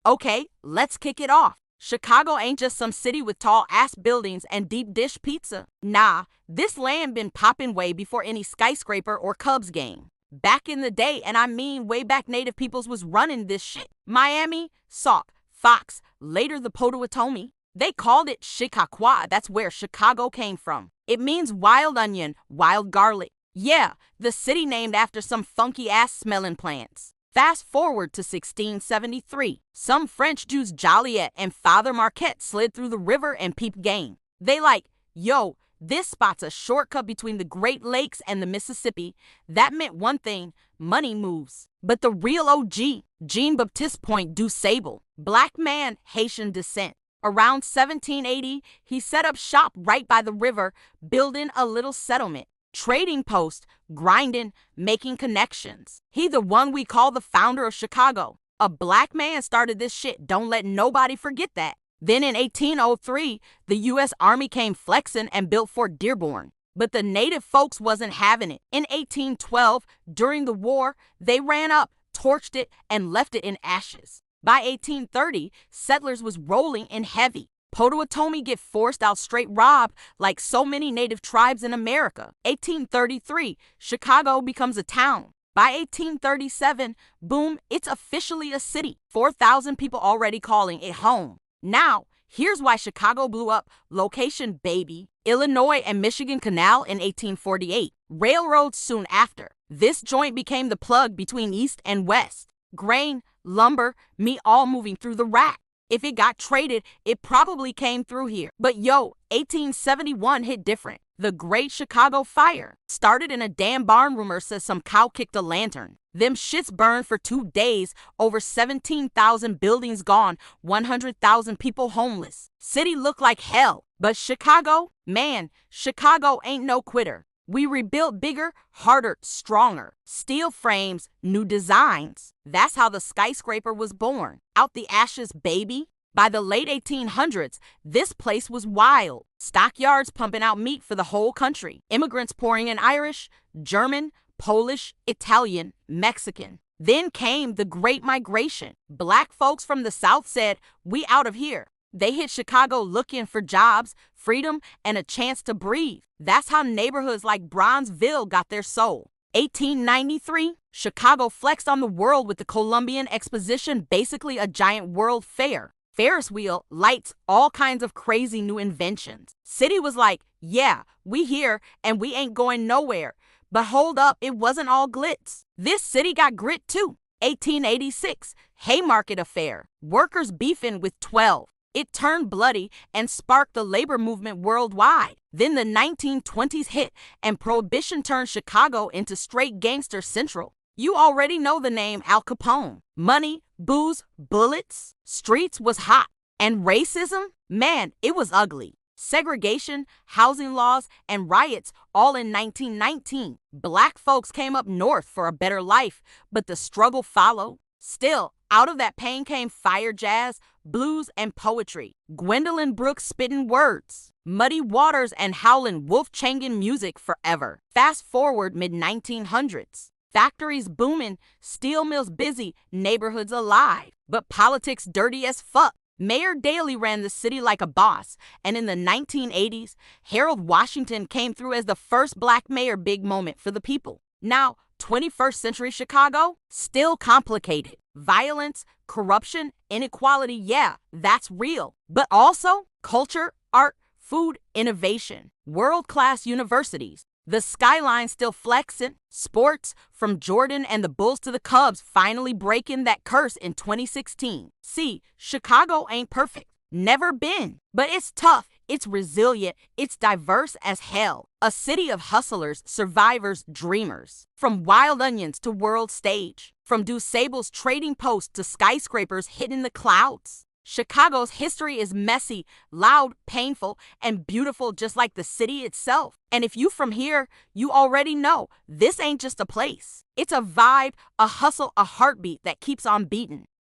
Okay, let's kick it off. Chicago ain't just some city with tall ass buildings and deep dish pizza. Nah, this land been poppin' way before any skyscraper or Cubs game. Back in the day, and I mean way back, native peoples was running this shit. Miami, Sauk, Fox, later the Potawatomi. They called it Chicaquois. That's where Chicago came from. It means wild onion, wild garlic. Yeah, the city named after some funky ass smelling plants. Fast forward to 1673. Some French Jews Joliet and Father Marquette slid through the river and peeped game. They like, yo, this spot's a shortcut between the Great Lakes and the Mississippi. That meant one thing, money moves. But the real OG, Jean-Baptiste Point du Sable, black man, Haitian descent. Around 1780, he set up shop right by the river, building a little settlement. Trading post, grinding, making connections. He the one we call the founder of Chicago. A black man started this shit. Don't let nobody forget that. Then in 1803, the U.S. Army came flexing and built Fort Dearborn. But the native folks wasn't having it. In 1812, during the war, they ran up, torched it, and left it in ashes. By 1830, settlers was rolling in heavy. Potawatomi get forced out straight robbed like so many native tribes in America. 1833, Chicago becomes a town. By 1837, boom, it's officially a city. 4,000 people already calling it home. Now, here's why Chicago blew up. Location, baby. Illinois and Michigan Canal in 1848. Railroads soon after. This joint became the plug between East and West. Grain, lumber, meat all moving through the rack. If it got traded, it probably came through here. But yo, 1871 hit different. The Great Chicago Fire started in a damn barn. Rumor says some cow kicked a lantern. Them shits burned for 2 days. Over 17,000 buildings gone. 100,000 people homeless. City looked like hell. But Chicago, man, Chicago ain't no quitter. We rebuilt bigger, harder, stronger. Steel frames, new designs. That's how the skyscraper was born. Out the ashes, baby. By the late 1800s, this place was wild. Stockyards pumping out meat for the whole country. Immigrants pouring in Irish, German, Polish, Italian, Mexican. Then came the Great Migration. Black folks from the South said, we out of here. They hit Chicago looking for jobs, freedom, and a chance to breathe. That's how neighborhoods like Bronzeville got their soul. 1893, Chicago flexed on the world with the Columbian Exposition, basically a giant world fair. Ferris wheel, lights, all kinds of crazy new inventions. City was like, yeah, we here and we ain't going nowhere. But hold up, it wasn't all glitz. This city got grit too. 1886, Haymarket Affair. Workers beefing with 12. It turned bloody and sparked the labor movement worldwide. Then the 1920s hit and Prohibition turned Chicago into straight gangster central. You already know the name Al Capone. Money, booze, bullets. Streets was hot. And racism? Man, it was ugly. Segregation, housing laws, and riots all in 1919. Black folks came up north for a better life, but the struggle followed. Still, out of that pain came fire jazz, blues, and poetry. Gwendolyn Brooks spitting words. Muddy Waters and Howlin' Wolf changing music forever. Fast forward mid-1900s. Factories booming, steel mills busy, neighborhoods alive. But politics dirty as fuck. Mayor Daley ran the city like a boss. And in the 1980s, Harold Washington came through as the first black mayor. Big moment for the people. Now, 21st century Chicago, still complicated. Violence, corruption, inequality, yeah, that's real. But also culture, art, food, innovation, world-class universities. The skyline still flexing. Sports, from Jordan and the Bulls to the Cubs, finally breaking that curse in 2016. See, Chicago ain't perfect. Never been. But it's tough, it's resilient, it's diverse as hell. A city of hustlers, survivors, dreamers. From wild onions to world stage. From DuSable's trading post to skyscrapers hitting the clouds. Chicago's history is messy, loud, painful, and beautiful just like the city itself. And if you from here, you already know this ain't just a place. It's a vibe, a hustle, a heartbeat that keeps on beating.